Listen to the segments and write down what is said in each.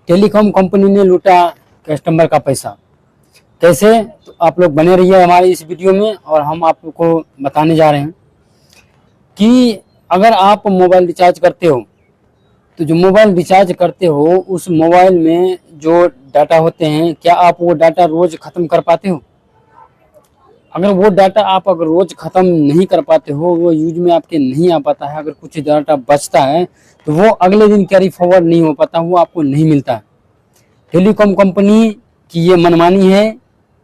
Telecom company ने लूटा customer का पैसा। कैसे? तो आप लोग बने रहिए हमारे इस वीडियो में और हम आपको बताने जा रहे हैं कि अगर आप मोबाइल रिचार्ज करते हो तो जो मोबाइल रिचार्ज करते हो उस मोबाइल में जो डाटा होते हैं, क्या आप वो डाटा रोज ख़त्म कर पाते हो? अगर वो डाटा आप अगर रोज ख़त्म नहीं कर पाते हो, वो यूज में आपके नहीं आ पाता है, अगर कुछ डाटा बचता है तो वो अगले दिन कैरी फॉरवर्ड नहीं हो पाता, वो आपको नहीं मिलता है। टेलीकॉम कंपनी की ये मनमानी है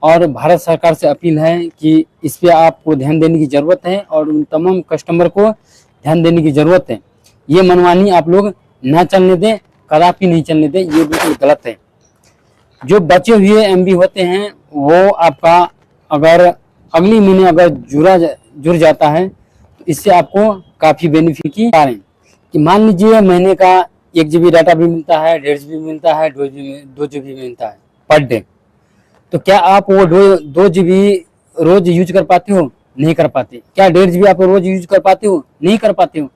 और भारत सरकार से अपील है कि इस पे आपको ध्यान देने की ज़रूरत है और उन तमाम कस्टमर को ध्यान देने की ज़रूरत है। ये मनमानी आप लोग ना चलने दें, कदापि नहीं चलने दें, ये बिल्कुल गलत है। जो बचे हुए एमबी होते हैं वो आपका अगर अगली महीने अगर जुड़ जाता है तो इससे आपको काफ़ी बेनिफिट की आ रहे हैं कि मान लीजिए महीने का 1 GB डाटा भी मिलता है, 1.5 GB मिलता है, 2 GB मिलता है पर डे। तो क्या आप वो 2 GB रोज यूज कर पाते हो? नहीं कर पाते। क्या 1.5 GB आप रोज यूज कर पाते हो? नहीं कर पाते हो।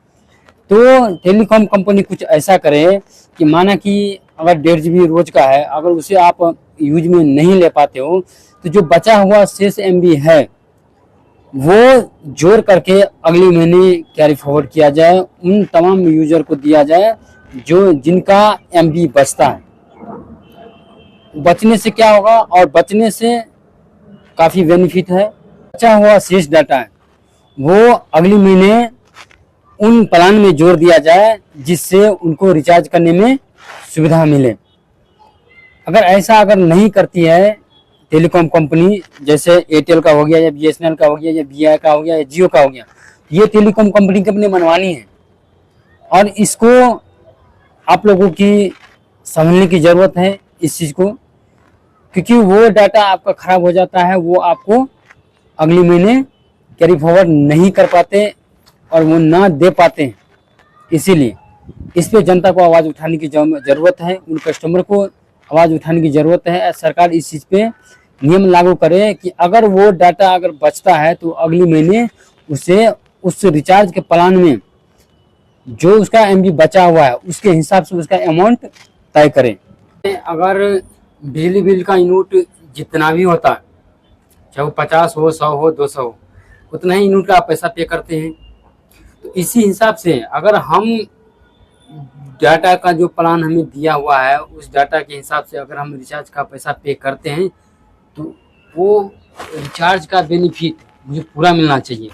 तो टेलीकॉम कंपनी कुछ ऐसा करे कि माना कि अगर 1.5 GB रोज का है, अगर उसे आप यूज में नहीं ले पाते हो तो जो बचा हुआ शेष एमबी है वो जोड़ करके अगले महीने कैरी फॉरवर्ड किया जाए, उन तमाम यूजर को दिया जाए जो जिनका एमबी बचता है। बचने से क्या होगा और बचने से काफ़ी बेनिफिट है। बचा हुआ शेष डाटा है वो अगले महीने उन प्लान में जोड़ दिया जाए जिससे उनको रिचार्ज करने में सुविधा मिले। अगर ऐसा अगर नहीं करती है टेलीकॉम कंपनी, जैसे एयरटेल का हो गया या बीएसएनएल का हो गया या वीआई का हो गया या जियो का हो गया, ये टेलीकॉम कंपनी की अपनी मनमानी है और इसको आप लोगों की समझने की ज़रूरत है इस चीज़ को, क्योंकि वो डाटा आपका ख़राब हो जाता है, वो आपको अगले महीने कैरी फॉरवर्ड नहीं कर पाते और वो ना दे पाते हैं। इसीलिए इस पे जनता को आवाज़ उठाने की ज़रूरत है, उन कस्टमर को आवाज़ उठाने की ज़रूरत है। सरकार इस चीज़ पे नियम लागू करे कि अगर वो डाटा अगर बचता है तो अगले महीने उसे उस रिचार्ज के प्लान में जो उसका एमबी बचा हुआ है उसके हिसाब से उसका अमाउंट तय करें। अगर बिजली बिल का यूनिट जितना भी होता है, चाहे वो 50 हो, 100 हो, 200 हो, उतना ही यूनिट का आप पैसा पे करते हैं। तो इसी हिसाब से अगर हम डाटा का जो प्लान हमें दिया हुआ है उस डाटा के हिसाब से अगर हम रिचार्ज का पैसा पे करते हैं तो वो रिचार्ज का बेनिफिट मुझे पूरा मिलना चाहिए,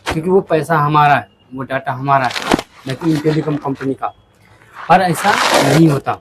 क्योंकि वो पैसा हमारा है, वो डाटा हमारा है, लेकिन टेलीकॉम कंपनी का। पर ऐसा नहीं होता।